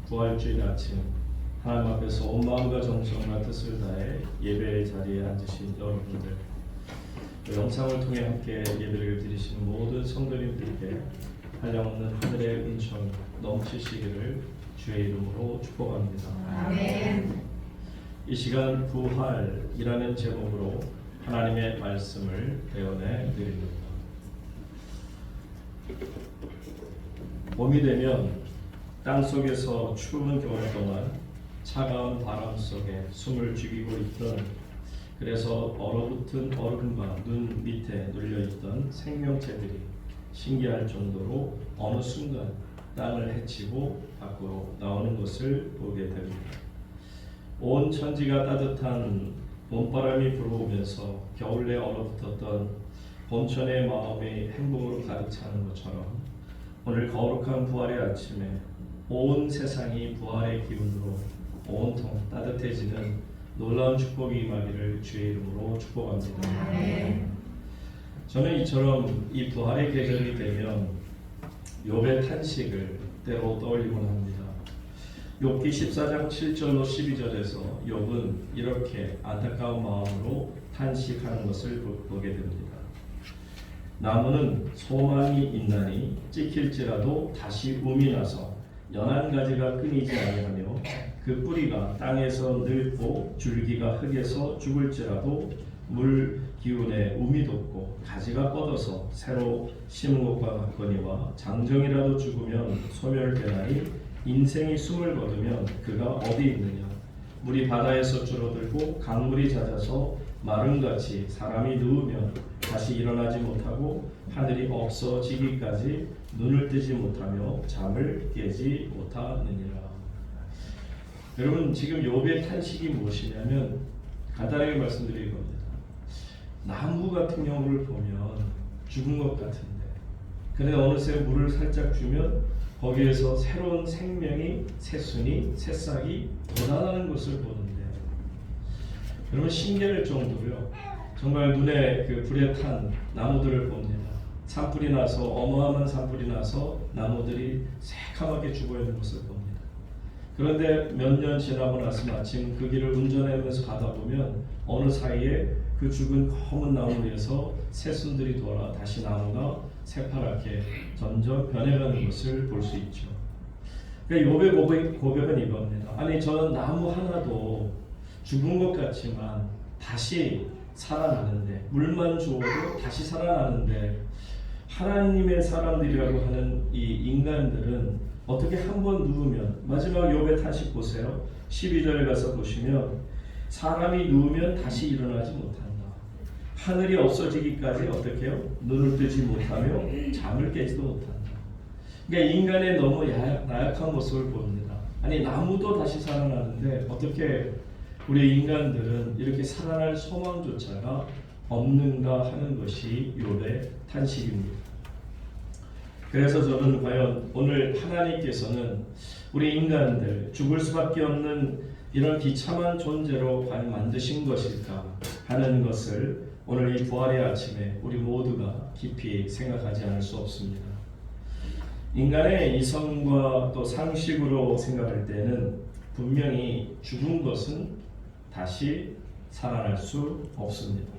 부활주일 아침 하나님 앞에서 온 마음과 정성과 뜻을 다해 예배의 자리에 앉으신 여러분들, 영상을 통해 함께 예배를 드리시는 모든 성도님들께 한량없는 하늘의 은총 넘치시기를 주의 이름으로 축복합니다. 아멘. 이 시간 부활이라는 제목으로 하나님의 말씀을 배워내 드립니다. 봄이 되면 땅속에서 추운 겨울 동안 차가운 바람 속에 숨을 죽이고 있던, 그래서 얼어붙은 얼음과 눈 밑에 눌려있던 생명체들이 신기할 정도로 어느 순간 땅을 헤치고 밖으로 나오는 것을 보게 됩니다. 온 천지가 따뜻한 봄바람이 불어오면서 겨울 내 얼어붙었던 봄천의 마음이 행복으로 가득 차는 것처럼 오늘 거룩한 부활의 아침에 온 세상이 부활의 기운으로 온통 따뜻해지는 놀라운 축복이 임하기를 주의 이름으로 축복합니다. 아멘. 저는 이처럼 이 부활의 계절이 되면 욥의 탄식을 때로 떠올리곤 합니다. 욥기 14장 7절로 12절에서 욥은 이렇게 안타까운 마음으로 탄식하는 것을 보게 됩니다. 나무는 소망이 있나니 찍힐지라도 다시 움이 나서 연한 가지가 끊이지 아니하며 그 뿌리가 땅에서 늙고 줄기가 흙에서 죽을지라도 물 기운에 움이 돋고 가지가 뻗어서 새로 심은 것과 같거니와 장정이라도 죽으면 소멸되나니 인생이 숨을 거두면 그가 어디 있느냐. 물이 바다에서 줄어들고 강물이 잦아서 마름같이 사람이 누우면 다시 일어나지 못하고 하늘이 없어지기까지 눈을 뜨지 못하며 잠을 깨지 못하느니라. 여러분, 지금 욥의 탄식이 무엇이냐면 간단하게 말씀드릴 겁니다. 나무 같은 경우를 보면 죽은 것 같은데, 근데 어느새 물을 살짝 주면 거기에서 새로운 생명이, 새순이, 새싹이 돋아나는 것을 보는데, 여러분 신기할 정도로요, 정말 눈에 그 불에 탄 나무들을 봅니다. 산불이 나서, 어마어마한 산불이 나서 나무들이 새카맣게 죽어 있는 것을 봅니다. 그런데 몇 년 지나고 나서 마침 그 길을 운전하면서 가다 보면 어느 사이에 그 죽은 검은 나무 위에서 새순들이 돌아 다시 나무가 새파랗게 점점 변해가는 것을 볼 수 있죠. 그러니까 욥의 고백은 이겁니다. 아니, 저는 나무 하나도 죽은 것 같지만 다시 살아나는데, 물만 주어도 다시 살아나는데, 하나님의 사람들이라고 하는 이 인간들은 어떻게 한번 누우면, 마지막 욥의 탄식 보세요. 12절에 가서 보시면 사람이 누우면 다시 일어나지 못한다. 하늘이 없어지기까지 어떻게 해요? 눈을 뜨지 못하며 잠을 깨지도 못한다. 그러니까 인간의 너무 나약한 모습을 봅니다. 아니, 나무도 다시 살아나는데 어떻게 우리 인간들은 이렇게 살아날 소망조차가 없는가 하는 것이 욥의 탄식입니다. 그래서 저는 과연 오늘 하나님께서는 우리 인간들 죽을 수밖에 없는 이런 비참한 존재로 과연 만드신 것일까 하는 것을 오늘 이 부활의 아침에 우리 모두가 깊이 생각하지 않을 수 없습니다. 인간의 이성과 또 상식으로 생각할 때는 분명히 죽은 것은 다시 살아날 수 없습니다.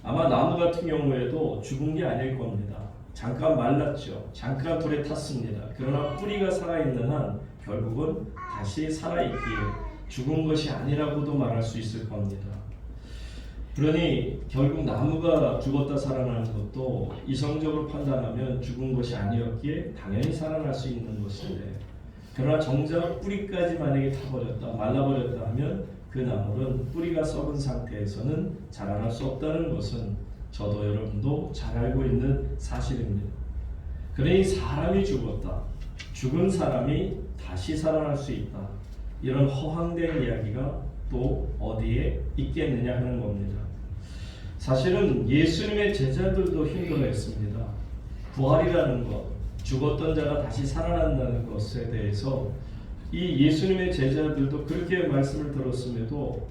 아마 나무 같은 경우에도 죽은 게 아닐 겁니다. 잠깐 말랐죠. 잠깐 불에 탔습니다. 그러나 뿌리가 살아있는 한 결국은 다시 살아있기에 죽은 것이 아니라고도 말할 수 있을 겁니다. 그러니 결국 나무가 죽었다 살아나는 것도 이성적으로 판단하면 죽은 것이 아니었기에 당연히 살아날 수 있는 것인데, 그러나 정작 뿌리까지 만약에 타버렸다, 말라버렸다 하면 그 나무는 뿌리가 썩은 상태에서는 자라날 수 없다는 것은 저도 여러분도 잘 알고 있는 사실입니다. 그러니 사람이 죽었다, 죽은 사람이 다시 살아날 수 있다, 이런 허황된 이야기가 또 어디에 있겠느냐 하는 겁니다. 사실은 예수님의 제자들도 힘들어했습니다. 부활이라는 것, 죽었던 자가 다시 살아난다는 것에 대해서 이 예수님의 제자들도 그렇게 말씀을 들었음에도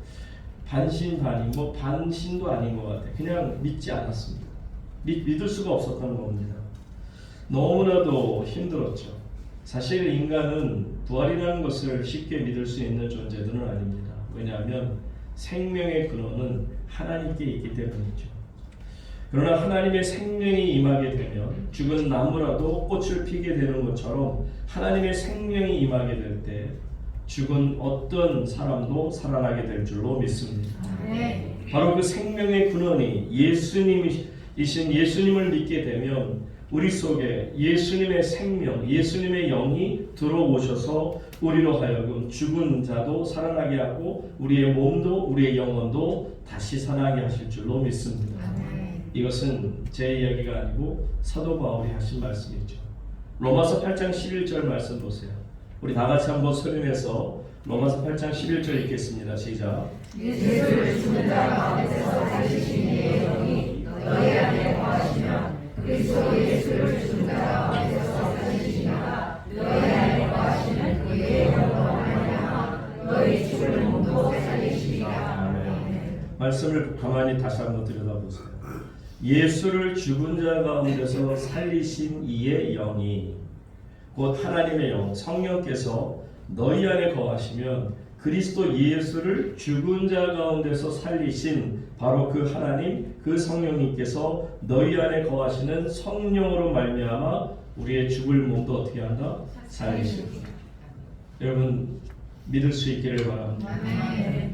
반신반의, 반신도 아닌 것 같아요. 그냥 믿지 않았습니다. 믿을 수가 없었던 겁니다. 너무나도 힘들었죠. 사실 인간은 부활이라는 것을 쉽게 믿을 수 있는 존재들은 아닙니다. 왜냐하면 생명의 근원은 하나님께 있기 때문이죠. 그러나 하나님의 생명이 임하게 되면 죽은 나무라도 꽃을 피게 되는 것처럼 하나님의 생명이 임하게 될 때 죽은 어떤 사람도 살아나게 될 줄로 믿습니다. 바로 그 생명의 근원이 예수님이신 예수님을 믿게 되면 우리 속에 예수님의 생명, 예수님의 영이 들어오셔서 우리로 하여금 죽은 자도 살아나게 하고 우리의 몸도 우리의 영혼도 다시 살아나게 하실 줄로 믿습니다. 이것은 제 이야기가 아니고 사도 바울이 하신 말씀이죠. 로마서 8장 11절 말씀 보세요. 우리 다 같이 한번 소리내서 로마서 8장 11절 읽겠습니다. 시작. 예수를 죽은 자 가운데서 살리신 이의 영이 너희 안에 거하시면 그리스도 예수를 죽은 자 가운데서 살리시니가 너희 안에 거하시는 그의 영으로 말미암아 너희 죽을 몸도 살리시리라. 말씀을 가만히 다시 한번 들여다보세요. 예수를 죽은 자 가운데서 살리신 이의 영이 곧 하나님의 영 성령께서 너희 안에 거하시면 그리스도 예수를 죽은 자 가운데서 살리신 바로 그 하나님 그 성령님께서 너희 안에 거하시는 성령으로 말미암아 우리의 죽을 몸도 어떻게 한다? 살리십니다. 여러분 믿을 수 있기를 바랍니다.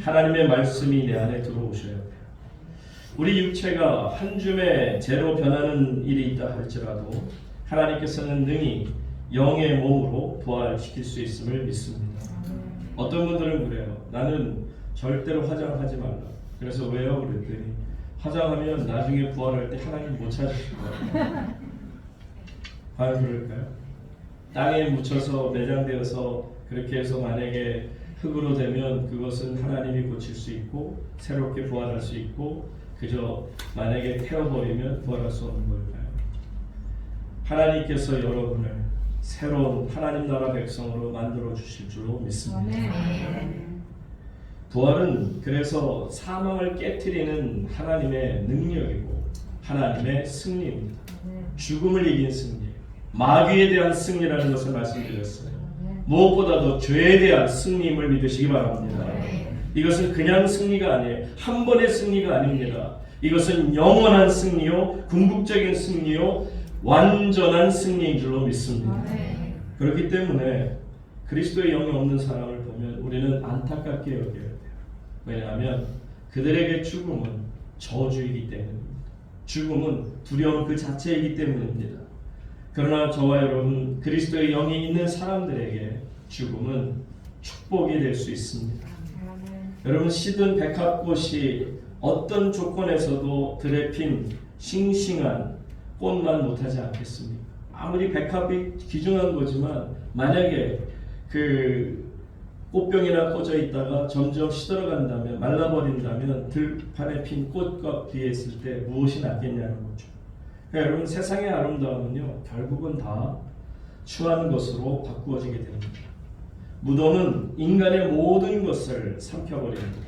하나님의 말씀이 내 안에 들어오셔야 돼요. 우리 육체가 한 줌의 재로 변하는 일이 있다 할지라도 하나님께서는 능히 영의 몸으로 부활시킬 수 있음을 믿습니다. 어떤 분들은 그래요. 나는 절대로 화장하지 말라. 그래서 왜요? 그랬더니 화장하면 나중에 부활할 때 하나님 못 찾으실 거예요. 과연 그럴까요? 땅에 묻혀서 매장되어서 그렇게 해서 만약에 흙으로 되면 그것은 하나님이 고칠 수 있고 새롭게 부활할 수 있고 그저 만약에 태워버리면 부활할 수 없는 걸까요? 하나님께서 여러분을 새로운 하나님 나라 백성으로 만들어 주실 줄로 믿습니다. 부활은 그래서 사망을 깨트리는 하나님의 능력이고 하나님의 승리입니다. 죽음을 이긴 승리, 마귀에 대한 승리라는 것을 말씀드렸어요. 무엇보다도 죄에 대한 승리임을 믿으시기 바랍니다. 이것은 그냥 승리가 아니에요. 한 번의 승리가 아닙니다. 이것은 영원한 승리요, 궁극적인 승리요, 완전한 승리인 줄로 믿습니다. 그렇기 때문에 그리스도의 영이 없는 사람을 보면 우리는 안타깝게 여겨야 돼요. 왜냐하면 그들에게 죽음은 저주이기 때문입니다. 죽음은 두려움 그 자체이기 때문입니다. 그러나 저와 여러분 그리스도의 영이 있는 사람들에게 죽음은 축복이 될 수 있습니다. 여러분 시든 백합꽃이 어떤 조건에서도 들에 핀 싱싱한 꽃만 못하지 않겠습니까? 아무리 백합이 귀중한 거지만 만약에 그 꽃병이나 꽂아 있다가 점점 시들어간다면 말라버린다면 들판에 핀 꽃과 비했을 때 무엇이 낫겠냐는 거죠. 그러니까 여러분 세상의 아름다움은요 결국은 다 추한 것으로 바꾸어지게 됩니다. 무덤은 인간의 모든 것을 삼켜버립니다.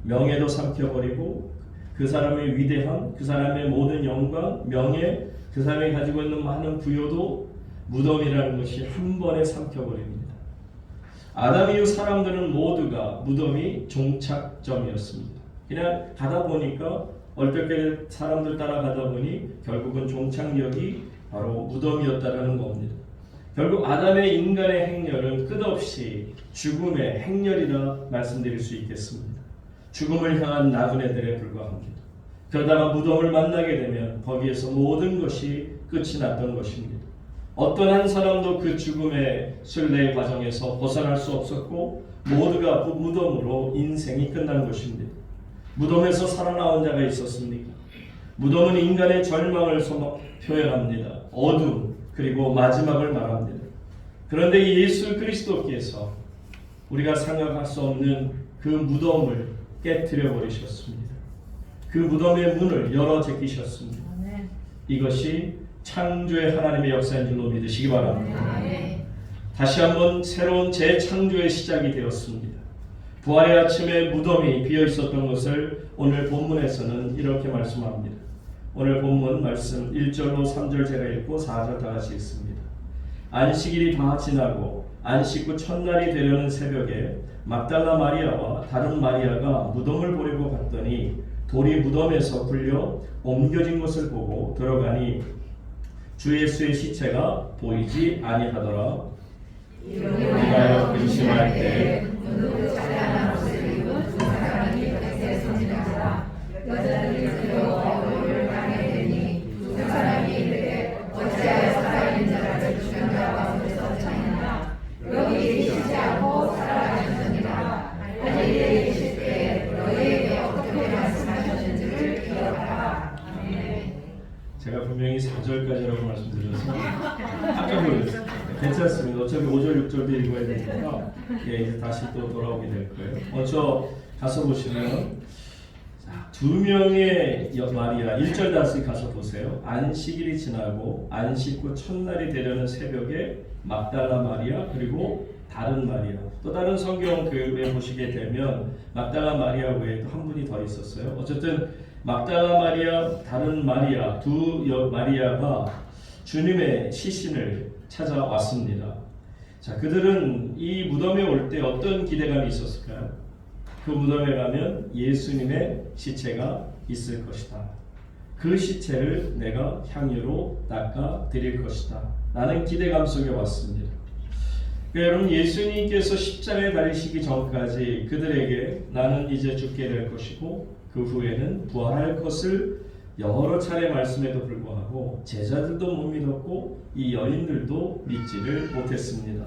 명예도 삼켜버리고 그 사람의 위대함, 그 사람의 모든 영광, 명예, 그 사람이 가지고 있는 많은 부여도 무덤이라는 것이 한 번에 삼켜버립니다. 아담 이후 사람들은 모두가 무덤이 종착점이었습니다. 그냥 가다 보니까 얼떨결에 사람들 따라가다 보니 결국은 종착역이 바로 무덤이었다라는 겁니다. 결국 아담의 인간의 행렬은 끝없이 죽음의 행렬이라 말씀드릴 수 있겠습니다. 죽음을 향한 나그네들에 불과합니다. 그러다가 무덤을 만나게 되면 거기에서 모든 것이 끝이 났던 것입니다. 어떤 한 사람도 그 죽음의 순례 과정에서 벗어날 수 없었고 모두가 그 무덤으로 인생이 끝난 것입니다. 무덤에서 살아나온 자가 있었습니까? 무덤은 인간의 절망을 표현합니다. 어둠 그리고 마지막을 말합니다. 그런데 예수 그리스도께서 우리가 생각할 수 없는 그 무덤을 깨트려 버리셨습니다. 그 무덤의 문을 열어 제끼셨습니다. 이것이 창조의 하나님의 역사인 줄로 믿으시기 바랍니다. 다시 한번 새로운 재창조의 시작이 되었습니다. 부활의 아침에 무덤이 비어 있었던 것을 오늘 본문에서는 이렇게 말씀합니다. 오늘 본문 말씀 1절로 3절 제가 읽고 4절 다 같이 읽습니다. 안식일이 다 지나고 안식 후 첫날이 되려는 새벽에 막달라 마리아와 다른 마리아가 무덤을 보려고 갔더니 돌이 무덤에서 굴려 옮겨진 것을 보고 들어가니 주 예수의 시체가 보이지 아니하더라. 이가여 근심할 때 눈으로 찬란한 옷을 입은 두 사람이 곁에 서니라. 여자들이 두려워 얼굴을 땅에 대니 두 사람이 이르되 어찌하여 살아있는 자를 죽은 자 가운데서 찾느냐. 여기 계시지 않고 살아가셨느니라. 갈릴리에 계실 때 너희에게 어떻게 말씀하셨는지를 기억하라. 아멘. 제가 분명히 4절까지라고 말씀드려서 깜짝 놀랐어요. 괜찮습니다. 어차피 5절, 6절도 읽어야 되니까 이제 다시 또 돌아오게 될 거예요. 먼저 가서 보시면 두 명의 마리아 1절 다시 가서 보세요. 안식일이 지나고 안식 후 첫날이 되려는 새벽에 막달라 마리아 그리고 다른 마리아. 또 다른 성경 교회 보시게 되면 막달라 마리아 외에 또 한 분이 더 있었어요. 어쨌든 막달라 마리아, 다른 마리아 두 마리아가 주님의 시신을 찾아왔습니다. 자, 그들은 이 무덤에 올 때 어떤 기대감이 있었을까요? 그 무덤에 가면 예수님의 시체가 있을 것이다. 그 시체를 내가 향유로 닦아 드릴 것이다. 라는 기대감 속에 왔습니다. 그러니까 여러분, 예수님께서 십자가에 달리시기 전까지 그들에게 나는 이제 죽게 될 것이고 그 후에는 부활할 것을 여러 차례 말씀에도 불구하고 제자들도 못 믿었고 이 여인들도 믿지를 못했습니다.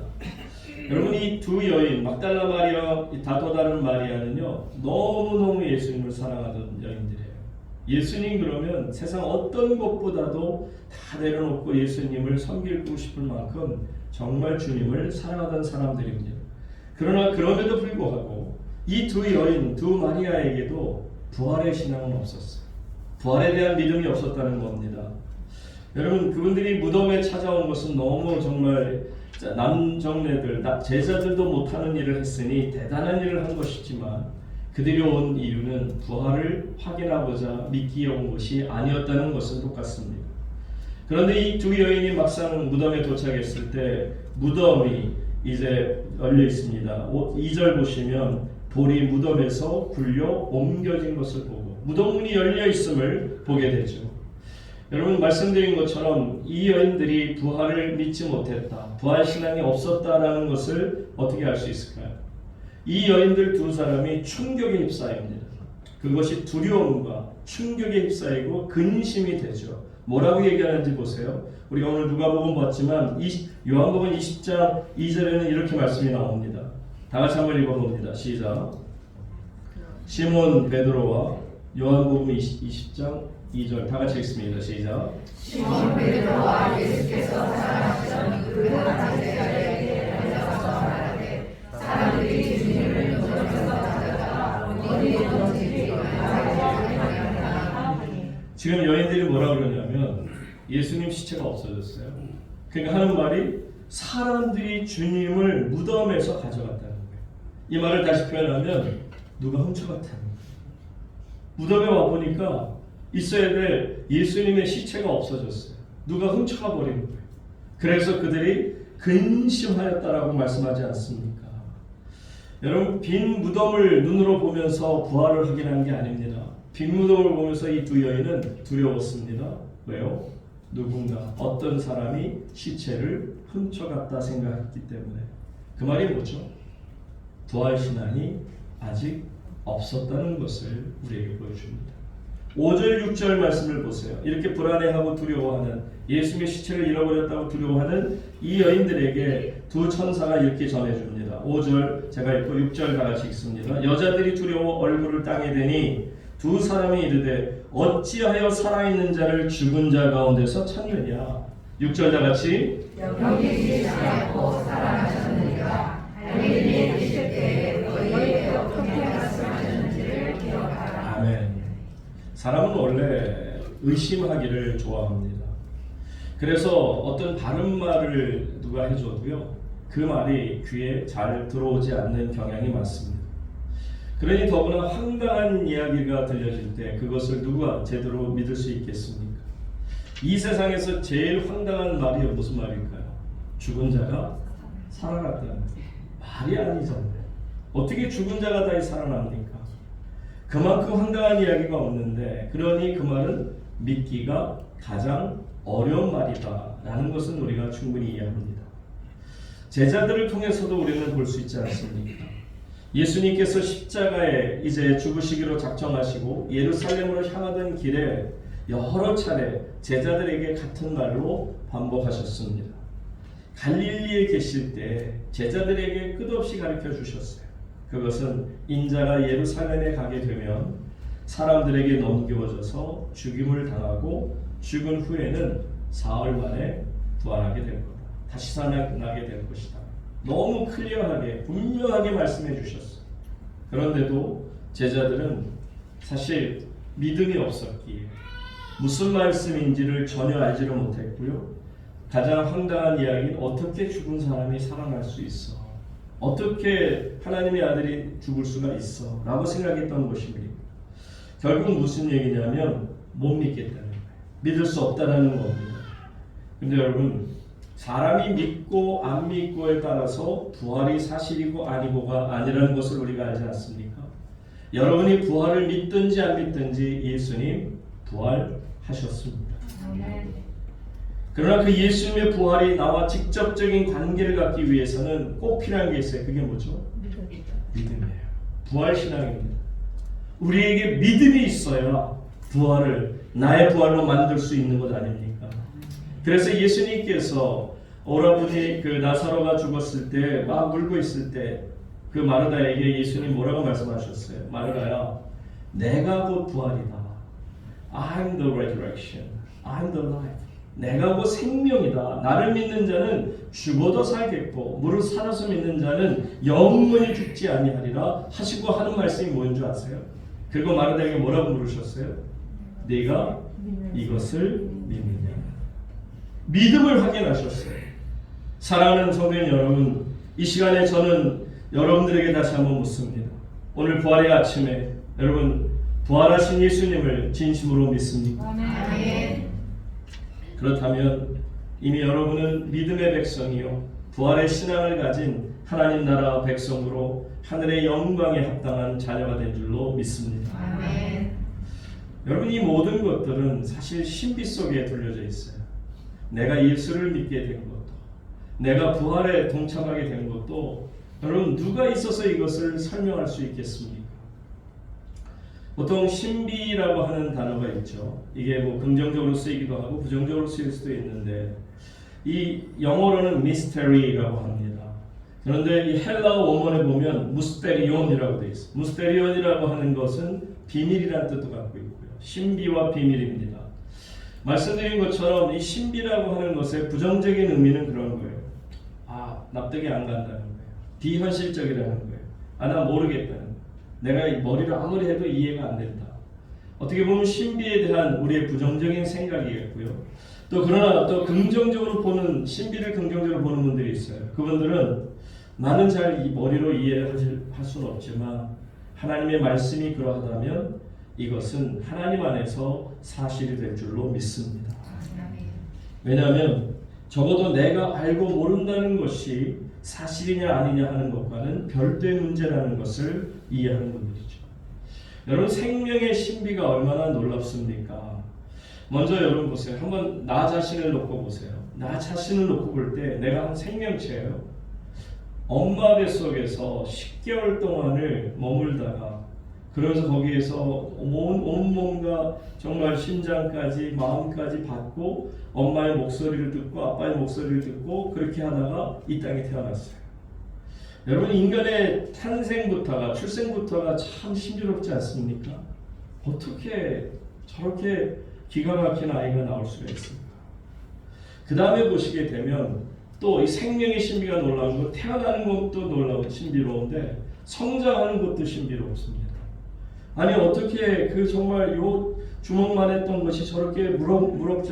여러분, 이 두 여인 막달라 마리아, 또 다른 마리아는요 너무너무 예수님을 사랑하던 여인들이에요. 예수님 그러면 세상 어떤 것보다도 다 내려놓고 예수님을 섬기고 싶을 만큼 정말 주님을 사랑하던 사람들입니다. 그러나 그럼에도 불구하고 이 두 여인, 두 마리아에게도 부활의 신앙은 없었어요. 부활에 대한 믿음이 없었다는 겁니다. 여러분, 그분들이 무덤에 찾아온 것은 너무 정말 남정네들, 제자들도 못하는 일을 했으니 대단한 일을 한 것이지만 그들이 온 이유는 부활을 확인하고자 믿기에 온 것이 아니었다는 것은 똑같습니다. 그런데 이 두 여인이 막상 무덤에 도착했을 때 무덤이 이제 열려 있습니다. 2절 보시면 돌이 무덤에서 굴려 옮겨진 것을 보고 무덤문이 열려 있음을 보게 되죠. 여러분, 말씀드린 것처럼 이 여인들이 부활을 믿지 못했다, 부활 신앙이 없었다라는 것을 어떻게 알 수 있을까요? 이 여인들 두 사람이 충격에 휩싸입니다. 그것이 두려움과 충격에 휩싸이고 근심이 되죠. 뭐라고 얘기하는지 보세요. 우리가 오늘 누가복음 봤지만 요한복음 20장 2절에는 이렇게 말씀이 나옵니다. 다 같이 한번 읽어봅니다. 시작. 시몬 베드로와 요한복음 20장 2절 다 같이 읽습니다. 시작. 시몬 베드로와 예수께서 살아나시던 그 제자들에게 앉아서 말하되 사람들이 주님을 무덤에서 찾아다가 어디에 던지지 말하리라. 지금 여인들이 뭐라 그러냐면 예수님 시체가 없어졌어요. 그러니까 하는 말이 사람들이 주님을 무덤에서 가져갔다는 거예요. 이 말을 다시 표현하면 누가 훔쳐갔다는 거예요. 무덤에 와보니까 있어야 될 예수님의 시체가 없어졌어요. 누가 훔쳐가 버린 거예요. 그래서 그들이 근심하였다라고 말씀하지 않습니까? 여러분, 빈 무덤을 눈으로 보면서 부활을 확인한 게 아닙니다. 빈 무덤을 보면서 이 두 여인은 두려웠습니다. 왜요? 누군가, 어떤 사람이 시체를 훔쳐갔다 생각했기 때문에. 그 말이 뭐죠? 부활 신앙이 아직 없었다는 것을 우리에게 보여줍니다. 5절 6절 말씀을 보세요. 이렇게 불안해하고 두려워하는, 예수님의 시체를 잃어버렸다고 두려워하는 이 여인들에게 두 천사가 이렇게 전해줍니다. 5절 제가 읽고 6절 다 같이 읽습니다. 여자들이 두려워 얼굴을 땅에 대니 두 사람이 이르되 어찌하여 살아있는 자를 죽은 자 가운데서 찾느냐. 6절 다 같이 여기 계시지 않고 살아나셨느니라. 갈릴리에 계실 때에 너희에게 어떻게 말씀하셨는지를 기억하라. 아멘. 사람은 원래 의심하기를 좋아합니다. 그래서 어떤 바른 말을 누가 해줘도요, 그 말이 귀에 잘 들어오지 않는 경향이 많습니다. 그러니 더구나 황당한 이야기가 들려질 때 그것을 누가 제대로 믿을 수 있겠습니까? 이 세상에서 제일 황당한 말이 무슨 말일까요? 죽은 자가 살아났다는 거예요. 말이 아니잖아요. 어떻게 죽은 자가 다시 살아납니까? 그만큼 황당한 이야기가 없는데, 그러니 그 말은 믿기가 가장 어려운 말이다 라는 것은 우리가 충분히 이해합니다. 제자들을 통해서도 우리는 볼 수 있지 않습니까? 예수님께서 십자가에 이제 죽으시기로 작정하시고 예루살렘으로 향하던 길에 여러 차례 제자들에게 같은 말로 반복하셨습니다. 갈릴리에 계실 때 제자들에게 끝없이 가르쳐 주셨어요. 그것은 인자가 예루살렘에 가게 되면 사람들에게 넘겨져서 죽임을 당하고 죽은 후에는 사흘 만에 부활하게 될 거다. 다시 살아나게 될 것이다. 너무 클리어하게 분명하게 말씀해 주셨어요. 그런데도 제자들은 사실 믿음이 없었기에 무슨 말씀인지를 전혀 알지를 못했고요. 가장 황당한 이야기는 어떻게 죽은 사람이 살아날 수 있어? 어떻게 하나님의 아들이 죽을 수가 있어? 라고 생각했던 것입니다. 결국 무슨 얘기냐면 못 믿겠다는 거예요. 믿을 수 없다는 겁니다. 근데 여러분, 사람이 믿고 안 믿고에 따라서 부활이 사실이고 아니고가 아니라는 것을 우리가 알지 않습니까? 여러분이 부활을 믿든지 안 믿든지 예수님 부활하셨습니다. 그러나 그 예수님의 부활이 나와 직접적인 관계를 갖기 위해서는 꼭 필요한 게 있어요. 그게 뭐죠? 믿음이에요. 부활신앙입니다. 우리에게 믿음이 있어야 부활을 나의 부활로 만들 수 있는 것 아닙니까? 그래서 예수님께서 오라버니 그 나사로가 죽었을 때 막 울고 있을 때 그 마르다에게 예수님 뭐라고 말씀하셨어요? 마르다야, 내가 곧 부활이다. I'm the resurrection. I'm the life. 내가 곧 생명이다. 나를 믿는 자는 죽어도 살겠고 무릇 살아서 믿는 자는 영원히 죽지 아니하리라 하시고 하는 말씀이 뭔 줄 아세요? 그리고 마르다에게 뭐라고 물으셨어요? 네가 이것을 믿느냐? 믿음을 확인하셨어요. 사랑하는 성도님 여러분, 이 시간에 저는 여러분들에게 다시 한번 묻습니다. 오늘 부활의 아침에 여러분 부활하신 예수님을 진심으로 믿습니까? 아멘. 그렇다면 이미 여러분은 믿음의 백성이요 부활의 신앙을 가진 하나님 나라 백성으로 하늘의 영광에 합당한 자녀가 된 줄로 믿습니다. 아멘. 여러분, 이 모든 것들은 사실 신비 속에 둘려져 있어요. 내가 예수를 믿게 된 것도, 내가 부활에 동참하게 된 것도 여러분 누가 있어서 이것을 설명할 수 있겠습니까? 보통 신비라고 하는 단어가 있죠. 이게 뭐 긍정적으로 쓰이기도 하고 부정적으로 쓰일 수도 있는데 이 영어로는 mystery라고 합니다. 그런데 이 헬라어 원문에 보면 무스테리온이라고 되어 있어요. 무스테리온이라고 하는 것은 비밀이라는 뜻도 갖고 있고요. 신비와 비밀입니다. 말씀드린 것처럼 이 신비라고 하는 것의 부정적인 의미는 그런 거예요. 납득이 안 간다는 거예요. 비현실적이라는 거예요. 나 모르겠다는 거예요. 내가 이 머리로 아무리 해도 이해가 안 된다. 어떻게 보면 신비에 대한 우리의 부정적인 생각이겠고요. 또 그러나 또 긍정적으로 보는, 신비를 긍정적으로 보는 분들이 있어요. 그분들은 나는 잘 이 머리로 이해할 수는 없지만 하나님의 말씀이 그러하다면 이것은 하나님 안에서 사실이 될 줄로 믿습니다. 왜냐하면 적어도 내가 알고 모른다는 것이 사실이냐 아니냐 하는 것과는 별도의 문제라는 것을 이해하는 분들이죠. 여러분, 생명의 신비가 얼마나 놀랍습니까? 먼저 여러분 보세요. 한번 나 자신을 놓고 보세요. 나 자신을 놓고 볼 때 내가 한 생명체예요. 엄마 뱃속에서 10개월 동안을 머물다가 그러면서 거기에서 온몸과 정말 심장까지 마음까지 받고 엄마의 목소리를 듣고 아빠의 목소리를 듣고 그렇게 하다가 이 땅에 태어났어요. 여러분, 인간의 탄생부터가, 출생부터가 참 신비롭지 않습니까? 어떻게 저렇게 기가 막힌 아이가 나올 수가 있습니까? 그 다음에 보시게 되면 또 이 생명의 신비가 놀라운 것, 태어나는 것도 놀라운 신비로운데 성장하는 것도 신비롭습니다. 아니 어떻게 그 정말 요 주먹만 했던 것이 저렇게 무럭무럭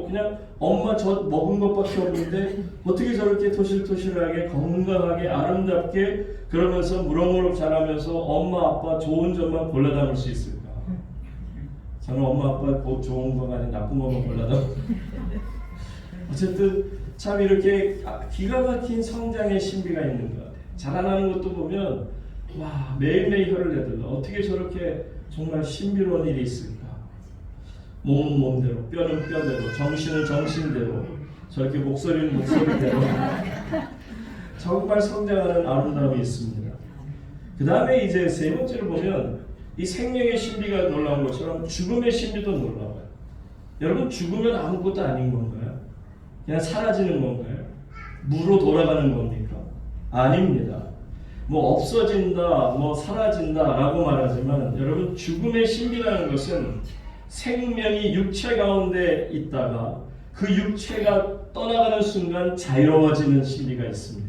그냥 엄마 젖 먹은 것밖에 없는데 어떻게 저렇게 토실토실하게 건강하게 아름답게 그러면서 무럭무럭 자라면서 엄마 아빠 좋은 점만 골라 담을 수 있을까? 저는 엄마 아빠 곧 좋은 거가 아닌 나쁜 것만 골라 담. 어쨌든 참 이렇게 기가 막힌 성장의 신비가 있는 것 같아요. 자라나는 것도 보면 와 매일매일 혀를 내둘러 어떻게 저렇게 정말 신비로운 일이 있을까. 몸은 몸대로, 뼈는 뼈대로, 정신은 정신대로, 저렇게 목소리는 목소리대로 정말 성장하는 아름다움이 있습니다. 그 다음에 이제 세 번째로 보면 이 생명의 신비가 놀라운 것처럼 죽음의 신비도 놀라워요. 여러분 죽으면 아무것도 아닌 건가요? 그냥 사라지는 건가요? 무로 돌아가는 겁니까? 아닙니다. 뭐 없어진다, 뭐 사라진다라고 말하지만 여러분 죽음의 신비라는 것은 생명이 육체 가운데 있다가 그 육체가 떠나가는 순간 자유로워지는 신비가 있습니다.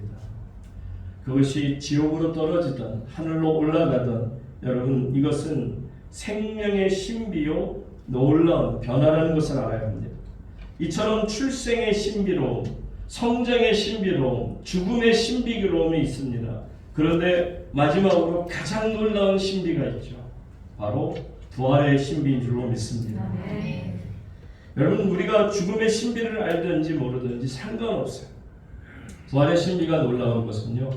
그것이 지옥으로 떨어지든 하늘로 올라가든 여러분 이것은 생명의 신비요 놀라운 변화라는 것을 알아야 합니다. 이처럼 출생의 신비로움, 성장의 신비로움, 죽음의 신비로움이 있습니다. 그런데 마지막으로 가장 놀라운 신비가 있죠. 바로 부활의 신비인 줄로 믿습니다. 여러분 우리가 죽음의 신비를 알든지 모르든지 상관없어요. 부활의 신비가 놀라운 것은요.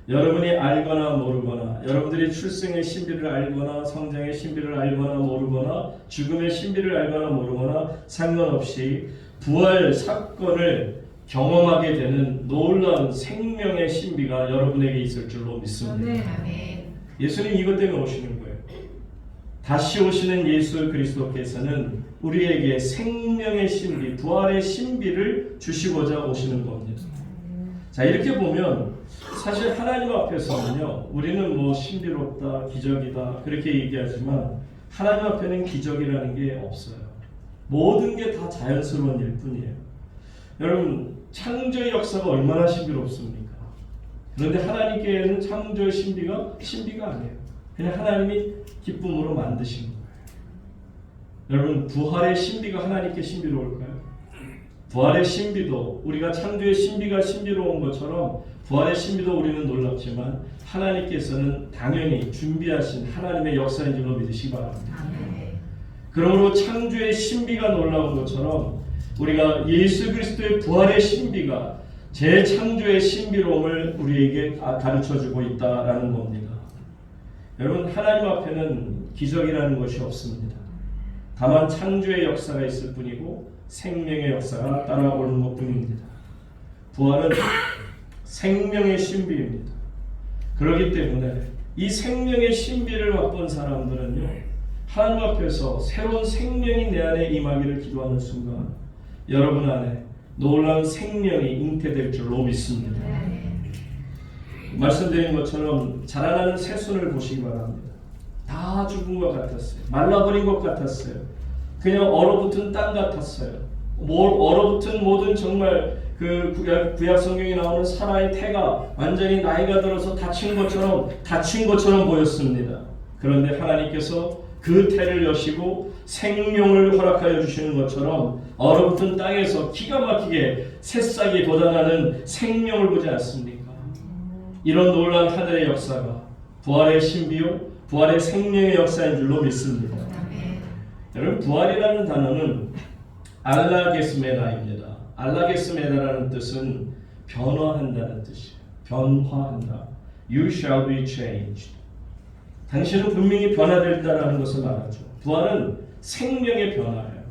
여러분이 알거나 모르거나 여러분들이 출생의 신비를 알거나 성장의 신비를 알거나 모르거나 죽음의 신비를 알거나 모르거나 상관없이 부활 사건을 경험하게 되는 놀라운 생명의 신비가 여러분에게 있을 줄로 믿습니다. 예수님 이것 때문에 오시는 거예요. 다시 오시는 예수 그리스도께서는 우리에게 생명의 신비, 부활의 신비를 주시고자 오시는 겁니다. 자 이렇게 보면 사실 하나님 앞에서는요 우리는 뭐 신비롭다, 기적이다 그렇게 얘기하지만 하나님 앞에는 기적이라는 게 없어요. 모든 게 다 자연스러운 일 뿐이에요. 여러분 창조의 역사가 얼마나 신비롭습니까? 그런데 하나님께는 창조의 신비가 아니에요. 그냥 하나님이 기쁨으로 만드신 거예요. 여러분 부활의 신비가 하나님께 신비로울까요? 부활의 신비도 우리가 창조의 신비가 신비로운 것처럼 부활의 신비도 우리는 놀랍지만 하나님께서는 당연히 준비하신 하나님의 역사인 줄로 믿으시기 바랍니다. 그러므로 창조의 신비가 놀라운 것처럼 우리가 예수 그리스도의 부활의 신비가 재창조의 신비로움을 우리에게 가르쳐주고 있다라는 겁니다. 여러분 하나님 앞에는 기적이라는 것이 없습니다. 다만 창조의 역사가 있을 뿐이고 생명의 역사가 따라오는 것뿐입니다. 부활은 생명의 신비입니다. 그렇기 때문에 이 생명의 신비를 맛본 사람들은요 하나님 앞에서 새로운 생명이 내 안에 임하기를 기도하는 순간 여러분 안에 놀라운 생명이 잉태될 줄로 믿습니다. 말씀드린 것처럼 자라나는 새순을 보시기 바랍니다. 다 죽은 것 같았어요. 말라버린 것 같았어요. 그냥 얼어붙은 땅 같았어요. 얼어붙은 모든 정말 그 구약 성경에 나오는 사라의 태가 완전히 나이가 들어서 다친 것처럼 보였습니다. 그런데 하나님께서 그 태를 여시고 생명을 허락하여 주시는 것처럼 얼어붙은 땅에서 기가 막히게 새싹이 돋아나는 생명을 보지 않습니까? 이런 놀라운 하늘의 역사가 부활의 신비요 부활의 생명의 역사인 줄로 믿습니다. 여러분 부활이라는 단어는 알라게스메다입니다. 알라게스메다라는 뜻은 변화한다는 뜻이에요. 변화한다. You shall be changed. 당신은 분명히 변화된다라는 것을 말하죠. 부활은 생명의 변화예요.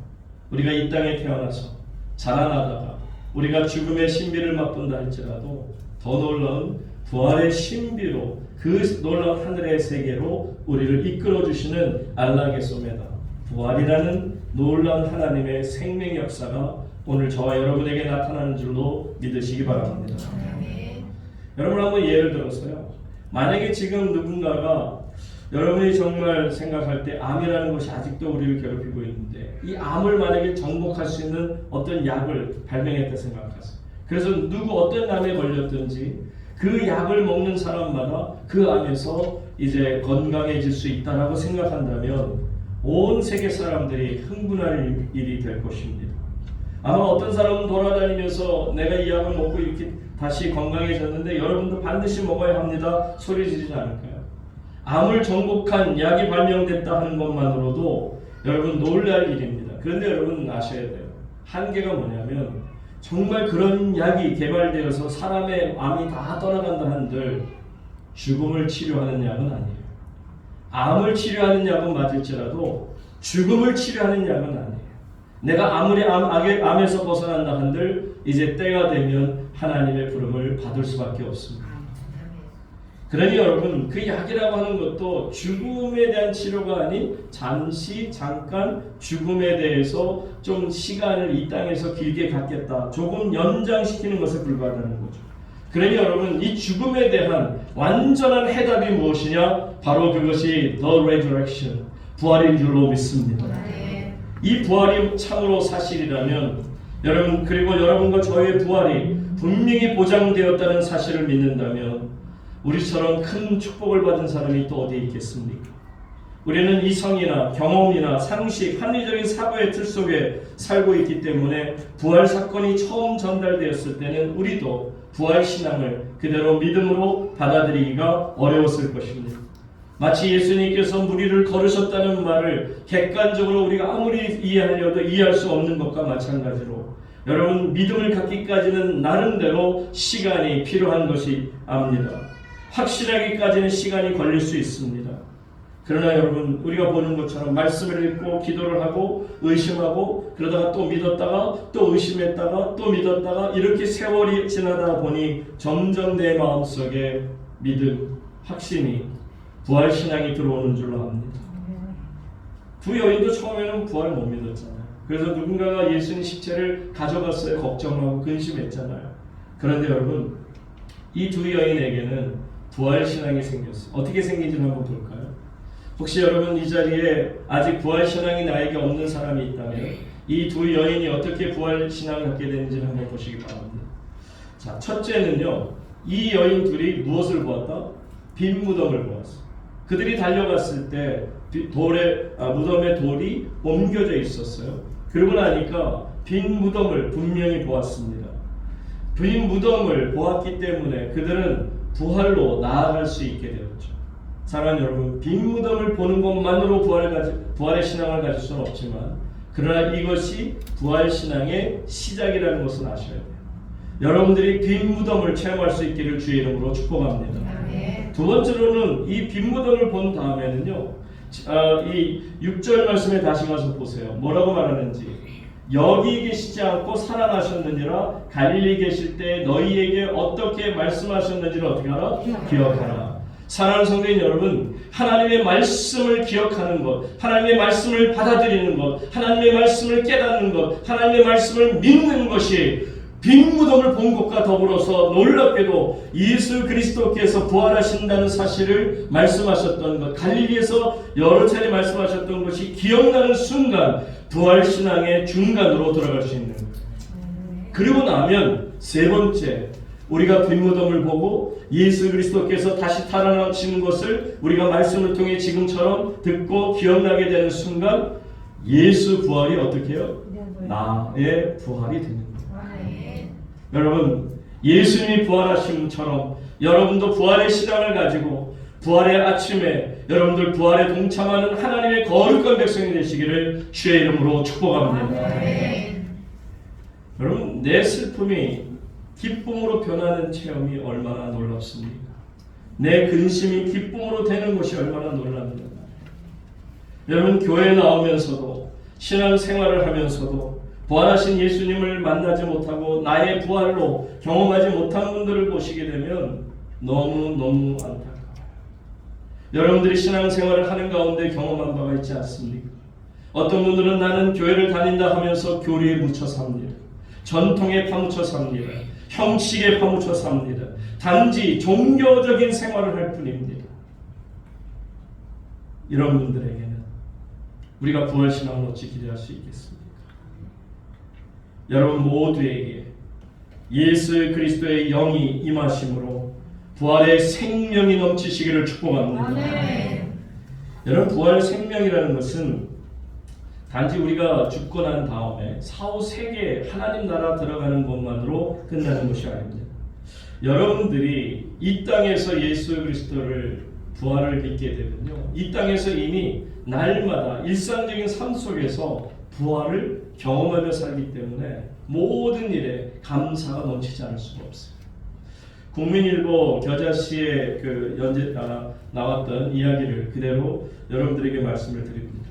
우리가 이 땅에 태어나서 자라나다가 우리가 죽음의 신비를 맛본다 할지라도 더 놀라운 부활의 신비로 그 놀라운 하늘의 세계로 우리를 이끌어주시는 알라게소메다 부활이라는 놀라운 하나님의 생명 역사가 오늘 저와 여러분에게 나타나는 줄로 믿으시기 바랍니다. 여러분 한번 예를 들어서요. 만약에 지금 누군가가 여러분이 정말 생각할 때 암이라는 것이 아직도 우리를 괴롭히고 있는데 이 암을 만약에 정복할 수 있는 어떤 약을 발명했다 생각하세요. 그래서 어떤 암에 걸렸든지 그 약을 먹는 사람마다 그 암에서 이제 건강해질 수 있다라고 생각한다면 온 세계 사람들이 흥분할 일이 될 것입니다. 아마 어떤 사람은 돌아다니면서 내가 이 약을 먹고 이렇게 다시 건강해졌는데 여러분도 반드시 먹어야 합니다. 소리 지르지 않을까요? 암을 정복한 약이 발명됐다 하는 것만으로도 여러분 놀랄 일입니다. 그런데 여러분 아셔야 돼요. 한계가 뭐냐면 정말 그런 약이 개발되어서 사람의 암이 다 떠나간다 한들 죽음을 치료하는 약은 아니에요. 암을 치료하는 약은 맞을지라도 죽음을 치료하는 약은 아니에요. 내가 아무리 암에서 벗어난다 한들 이제 때가 되면 하나님의 부름을 받을 수밖에 없습니다. 그러니 여러분, 그 약이라고 하는 것도 죽음에 대한 치료가 아닌 잠깐 죽음에 대해서 좀 시간을 이 땅에서 길게 갖겠다, 조금 연장시키는 것에 불과하다는 거죠. 그러니 여러분, 이 죽음에 대한 완전한 해답이 무엇이냐? 바로 그것이 The Resurrection, 부활인 줄로 믿습니다. 이 부활이 참으로 사실이라면 여러분, 그리고 여러분과 저의 부활이 분명히 보장되었다는 사실을 믿는다면 우리처럼 큰 축복을 받은 사람이 또 어디에 있겠습니까? 우리는 이성이나 경험이나 상식, 합리적인 사고의 틀 속에 살고 있기 때문에 부활 사건이 처음 전달되었을 때는 우리도 부활 신앙을 그대로 믿음으로 받아들이기가 어려웠을 것입니다. 마치 예수님께서 무리를 걸으셨다는 말을 객관적으로 우리가 아무리 이해하려도 이해할 수 없는 것과 마찬가지로 여러분, 믿음을 갖기까지는 나름대로 시간이 필요한 것이 압니다. 확실하기까지는 시간이 걸릴 수 있습니다. 그러나 여러분, 우리가 보는 것처럼 말씀을 읽고 기도를 하고 의심하고 그러다가 또 믿었다가 또 의심했다가 또 믿었다가 이렇게 세월이 지나다 보니 점점 내 마음속에 믿음, 확신이, 부활신앙이 들어오는 줄로 압니다. 두 여인도 처음에는 부활을 못 믿었잖아요. 그래서 누군가가 예수님 십체를 가져갔어요. 걱정하고 근심했잖아요. 그런데 여러분, 이 두 여인에게는 부활신앙이 생겼어요. 어떻게 생긴지 한번 볼까요? 혹시 여러분 이 자리에 아직 부활신앙이 나에게 없는 사람이 있다면 이 두 여인이 어떻게 부활신앙을 갖게 되는지 한번 보시기 바랍니다. 자, 첫째는요, 이 여인 둘이 무엇을 보았다? 빈 무덤을 보았어요. 그들이 달려갔을 때 무덤에 돌이 옮겨져 있었어요. 그러고 나니까 빈 무덤을 분명히 보았습니다. 빈 무덤을 보았기 때문에 그들은 부활로 나아갈 수 있게 되었죠. 사랑하는 여러분, 빈 무덤을 보는 것만으로 부활의 신앙을 가질 수는 없지만 그러나 이것이 부활 신앙의 시작이라는 것을 아셔야 돼요. 여러분들이 빈 무덤을 체험할 수 있기를 주의 이름으로 축복합니다. 두 번째로는 이 빈 무덤을 본 다음에는요, 이 6절 말씀에 다시 가서 보세요. 뭐라고 말하는지. 여기 계시지 않고 살아나셨느니라. 갈릴리 계실 때 너희에게 어떻게 말씀하셨는지를 어떻게 하라? 기억하라. 사랑하는 성도인 여러분, 하나님의 말씀을 기억하는 것, 하나님의 말씀을 받아들이는 것, 하나님의 말씀을 깨닫는 것, 하나님의 말씀을 믿는 것이 빈 무덤을 본 것과 더불어서 놀랍게도 예수 그리스도께서 부활하신다는 사실을 말씀하셨던 것, 갈릴리에서 여러 차례 말씀하셨던 것이 기억나는 순간 부활신앙의 중간으로 들어갈 수 있는 거예요. 그리고 나면 세 번째, 우리가 빈 무덤을 보고 예수 그리스도께서 다시 살아나시는 것을 우리가 말씀을 통해 지금처럼 듣고 기억나게 되는 순간 예수 부활이 어떻게 해요? 나의 부활이 되는 거예요. 여러분, 예수님이 부활하심처럼 여러분도 부활의 신앙을 가지고 부활의 아침에 여러분들 부활에 동참하는 하나님의 거룩한 백성이 되시기를 주의 이름으로 축복합니다. 여러분, 내 슬픔이 기쁨으로 변하는 체험이 얼마나 놀랍습니까? 내 근심이 기쁨으로 되는 것이 얼마나 놀랍니다. 여러분, 교회에 나오면서도 신앙생활을 하면서도 부활하신 예수님을 만나지 못하고 나의 부활로 경험하지 못한 분들을 보시게 되면 너무너무 안타까워요. 여러분들이 신앙생활을 하는 가운데 경험한 바가 있지 않습니까? 어떤 분들은 나는 교회를 다닌다 하면서 교리에 묻혀 삽니다. 전통에 파묻혀 삽니다. 형식에 파묻혀 삽니다. 단지 종교적인 생활을 할 뿐입니다. 이런 분들에게는 우리가 부활신앙을 어찌 기대할 수 있겠습니까? 여러분 모두에게 예수 그리스도의 영이 임하심으로 부활의 생명이 넘치시기를 축복합니다. 아멘. 여러분, 부활 생명이라는 것은 단지 우리가 죽고 난 다음에 사후 세계 하나님 나라 들어가는 것만으로 끝나는 것이 아닙니다. 여러분들이 이 땅에서 예수 그리스도를 부활을 믿게 되면요, 이 땅에서 이미 날마다 일상적인 삶 속에서 부활을 경험하며 살기 때문에 모든 일에 감사가 넘치지 않을 수가 없어요. 국민일보 겨자씨에 나왔던 이야기를 그대로 여러분들에게 말씀을 드립니다.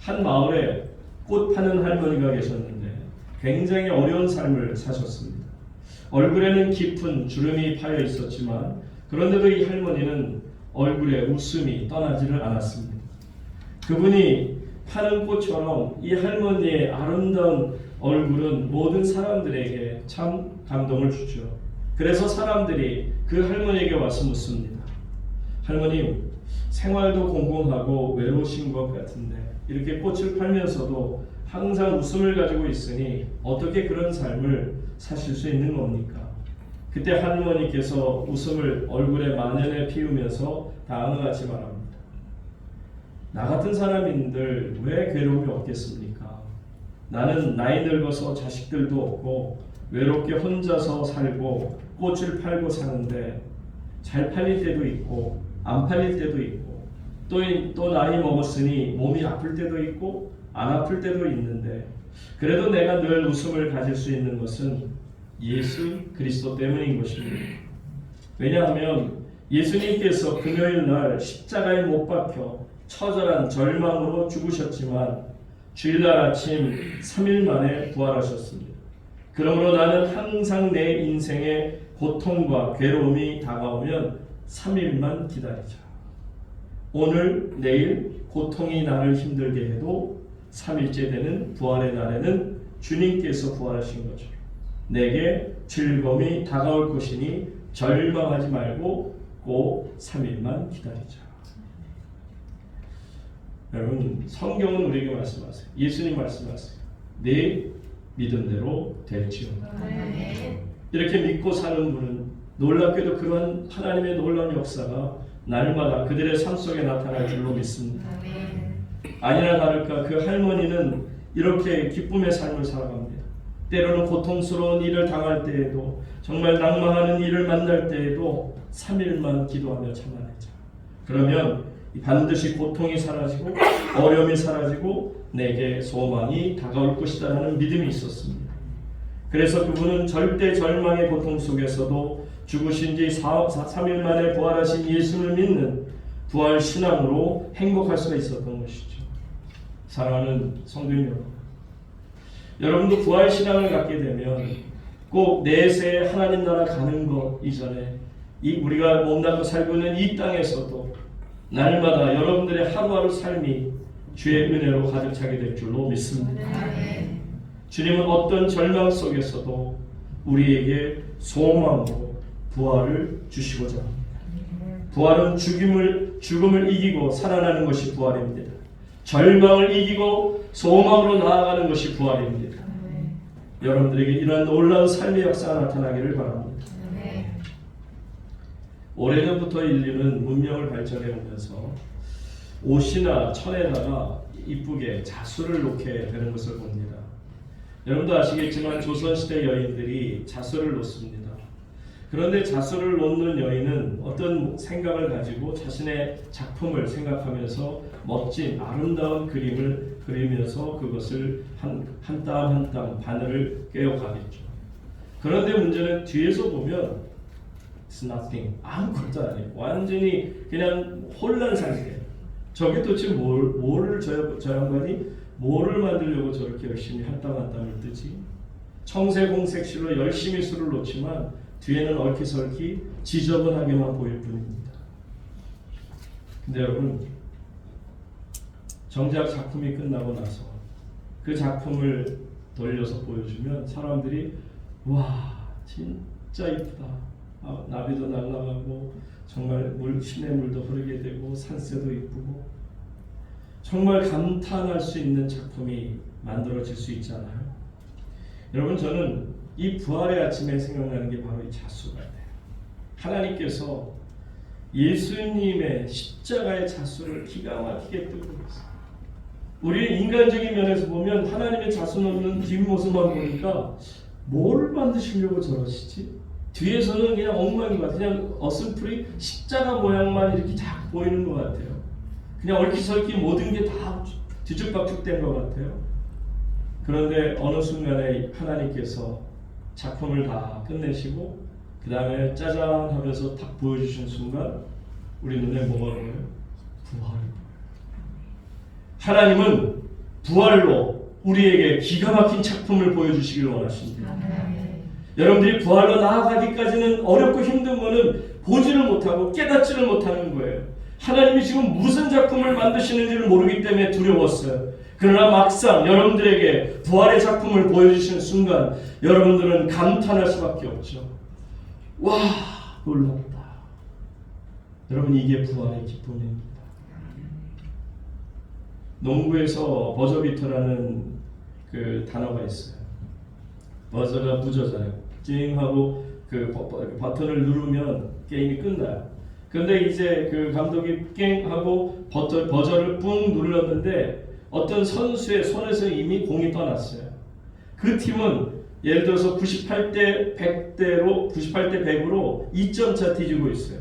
한 마을에 꽃 파는 할머니가 계셨는데 굉장히 어려운 삶을 사셨습니다. 얼굴에는 깊은 주름이 파여 있었지만 그런데도 이 할머니는 얼굴에 웃음이 떠나지를 않았습니다. 그분이 파는 꽃처럼 이 할머니의 아름다운 얼굴은 모든 사람들에게 참 감동을 주죠. 그래서 사람들이 그 할머니에게 와서 묻습니다. 할머님, 생활도 공공하고 외로우신 것 같은데 이렇게 꽃을 팔면서도 항상 웃음을 가지고 있으니 어떻게 그런 삶을 사실 수 있는 겁니까? 그때 할머니께서 웃음을 얼굴에 만연해 피우면서 다음과 같이 말합니다. 나 같은 사람인들 왜 괴로움이 없겠습니까? 나는 나이 늙어서 자식들도 없고 외롭게 혼자서 살고 꽃을 팔고 사는데 잘 팔릴 때도 있고 안 팔릴 때도 있고 또 나이 먹었으니 몸이 아플 때도 있고 안 아플 때도 있는데 그래도 내가 늘 웃음을 가질 수 있는 것은 예수 그리스도 때문인 것입니다. 왜냐하면 예수님께서 금요일 날 십자가에 못 박혀 처절한 절망으로 죽으셨지만 주일날 아침 3일 만에 부활하셨습니다. 그러므로 나는 항상 내 인생에 고통과 괴로움이 다가오면 3일만 기다리자. 오늘 내일 고통이 나를 힘들게 해도 3일째 되는 부활의 날에는 주님께서 부활하신 거죠. 내게 즐거움이 다가올 것이니 절망하지 말고 꼭 3일만 기다리자. 여러분, 성경은 우리에게 말씀하세요. 예수님 말씀하세요. 내 믿음대로 될지어다. 이렇게 믿고 사는 분은 놀랍게도 그러한 하나님의 놀라운 역사가 날마다 그들의 삶 속에 나타날 줄로 믿습니다. 아니나 다를까 그 할머니는 이렇게 기쁨의 삶을 살아갑니다. 때로는 고통스러운 일을 당할 때에도 정말 낭망하는 일을 만날 때에도 3일만 기도하며 참아내자. 그러면 반드시 고통이 사라지고 어려움이 사라지고 내게 소망이 다가올 것이다라는 믿음이 있었습니다. 그래서 그분은 절대 절망의 고통 속에서도 죽으신 지 3일 만에 부활하신 예수를 믿는 부활 신앙으로 행복할 수가 있었던 것이죠. 사랑하는 성도님 여러분, 여러분도 부활 신앙을 갖게 되면 꼭 내세 하나님 나라 가는 것 이전에 우리가 몸담고 살고 있는 이 땅에서도 날마다 여러분들의 하루하루 삶이 주의 은혜로 가득 차게 될 줄로 믿습니다. 주님은 어떤 절망 속에서도 우리에게 소망으로 부활을 주시고자 합니다. 부활은 죽음을 이기고 살아나는 것이 부활입니다. 절망을 이기고 소망으로 나아가는 것이 부활입니다. 여러분들에게 이러한 놀라운 삶의 역사가 나타나기를 바랍니다. 오래전부터 인류는 문명을 발전해 오면서 옷이나 천에다가 이쁘게 자수를 놓게 되는 것을 봅니다. 여러분도 아시겠지만 조선시대 여인들이 자수를 놓습니다. 그런데 자수를 놓는 여인은 어떤 생각을 가지고 자신의 작품을 생각하면서 멋진 아름다운 그림을 그리면서 그것을 한 땀 한 땀 바늘을 꿰어가겠죠. 그런데 문제는 뒤에서 보면 It's nothing. 아무것도 아니에요. 완전히 그냥 혼란 상태. 저게 도대체 뭐를 저 양반이 뭐를 만들려고 저렇게 열심히 한 땀 한 땀을 뜨지? 청색홍색 실로 열심히 술을 놓지만 뒤에는 얽히설키 지저분하게만 보일 뿐입니다. 근데 여러분, 정작 작품이 끝나고 나서 그 작품을 돌려서 보여주면 사람들이 와 진짜 이쁘다. 나비도 날아가고 정말 시냇물도 흐르게 되고 산새도 이쁘고 정말 감탄할 수 있는 작품이 만들어질 수 있잖아요. 여러분, 저는 이 부활의 아침에 생각나는 게 바로 이 자수 같아요. 하나님께서 예수님의 십자가의 자수를 기가 막히게 뜨고 있어요. 우리 인간적인 면에서 보면 하나님의 자수 놓는 뒷모습만 보니까 뭘 만드시려고 저러시지? 뒤에서는 그냥 엉망인 것 같아요. 그냥 어슴풀이 십자가 모양만 이렇게 딱 보이는 것 같아요. 그냥 얽히설키 모든 게 다 뒤죽박죽된 것 같아요. 그런데 어느 순간에 하나님께서 작품을 다 끝내시고 그 다음에 짜잔 하면서 딱 보여주신 순간 우리 눈에 뭐가 보여요? 부활이 보여요. 하나님은 부활로 우리에게 기가 막힌 작품을 보여주시길 원하십니다. 여러분들이 부활로 나아가기까지는 어렵고 힘든 거는 보지를 못하고 깨닫지를 못하는 거예요. 하나님이 지금 무슨 작품을 만드시는지를 모르기 때문에 두려웠어요. 그러나 막상 여러분들에게 부활의 작품을 보여주시는 순간 여러분들은 감탄할 수밖에 없죠. 와, 놀랍다. 여러분, 이게 부활의 기쁨입니다. 농구에서 버저비터라는 그 단어가 있어요. 버저가 부저잖아요. 찡 하고 그 버튼을 누르면 게임이 끝나요. 근데 이제 그 감독이 깽 하고 버저를 뿡 눌렀는데 어떤 선수의 손에서 이미 공이 떠났어요. 그 팀은 예를 들어서 98대 100으로 2점 차 뒤지고 있어요.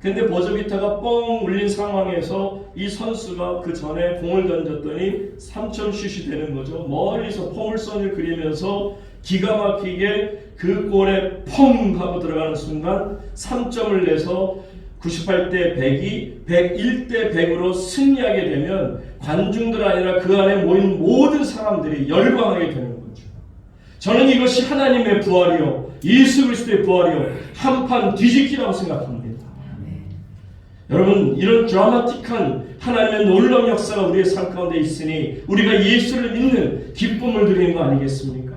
근데 버저비터가 뻥 울린 상황에서 이 선수가 그 전에 공을 던졌더니 3점 슛이 되는 거죠. 멀리서 포물선을 그리면서 기가 막히게 그 골에 펑 하고 들어가는 순간 3점을 내서 98대 100이 101대 100으로 승리하게 되면 관중들 아니라 그 안에 모인 모든 사람들이 열광하게 되는 거죠. 저는 이것이 하나님의 부활이요, 예수 그리스도의 부활이요, 한판 뒤집기라고 생각합니다. 여러분, 이런 드라마틱한 하나님의 놀라운 역사가 우리의 삶 가운데 있으니 우리가 예수를 믿는 기쁨을 드리는 거 아니겠습니까?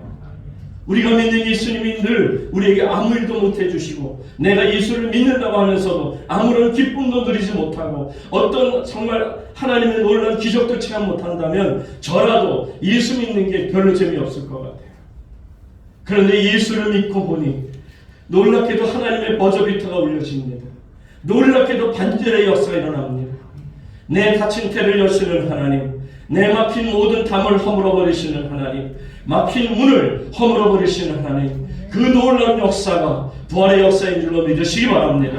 우리가 믿는 예수님이 늘 우리에게 아무 일도 못해 주시고 내가 예수를 믿는다고 하면서도 아무런 기쁨도 누리지 못하고 어떤 정말 하나님의 놀라운 기적도 체험 못한다면 저라도 예수 믿는 게 별로 재미없을 것 같아요. 그런데 예수를 믿고 보니 놀랍게도 하나님의 버저비터가 울려집니다. 놀랍게도 반전의 역사가 일어납니다. 내 닫힌 태를 여시는 하나님, 내 막힌 모든 담을 허물어버리시는 하나님, 막힌 문을 허물어버리시는 하나님, 그 놀라운 역사가 부활의 역사인 줄로 믿으시기 바랍니다.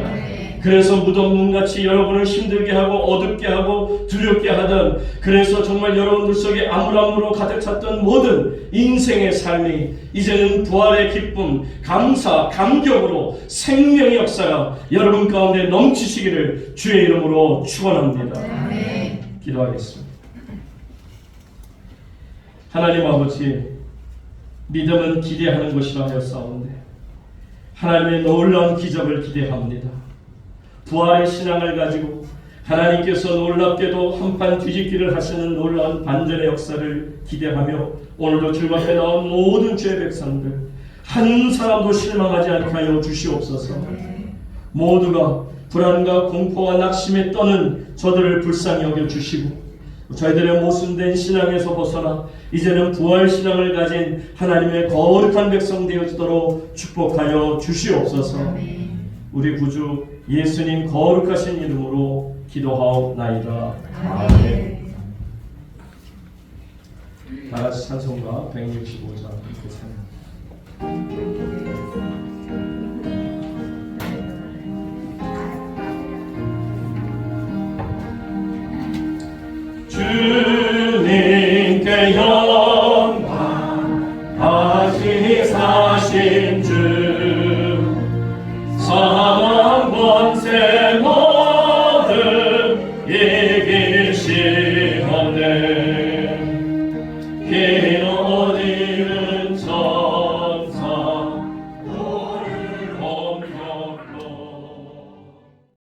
그래서 무덤문같이 여러분을 힘들게 하고 어둡게 하고 두렵게 하던, 그래서 정말 여러분들 속에 암울함으로 가득 찼던 모든 인생의 삶이 이제는 부활의 기쁨, 감사, 감격으로 생명의 역사가 여러분 가운데 넘치시기를 주의 이름으로 축원합니다. 기도하겠습니다. 하나님 아버지, 믿음은 기대하는 것이라 하였사온데 하나님의 놀라운 기적을 기대합니다. 부활의 신앙을 가지고 하나님께서 놀랍게도 한판 뒤집기를 하시는 놀라운 반전의 역사를 기대하며 오늘도 주 앞에 나온 모든 주의 백성들 한 사람도 실망하지 않게 하여 주시옵소서. 모두가 불안과 공포와 낙심에 떠는 저들을 불쌍히 여겨주시고 저희들의 모순된 신앙에서 벗어나 이제는 부활신앙을 가진 하나님의 거룩한 백성 되어지도록 축복하여 주시옵소서. 우리 구주 예수님 거룩하신 이름으로 기도하옵나이다. 아멘. 다같이 찬송가 165장 주님께 영광, 다시 사신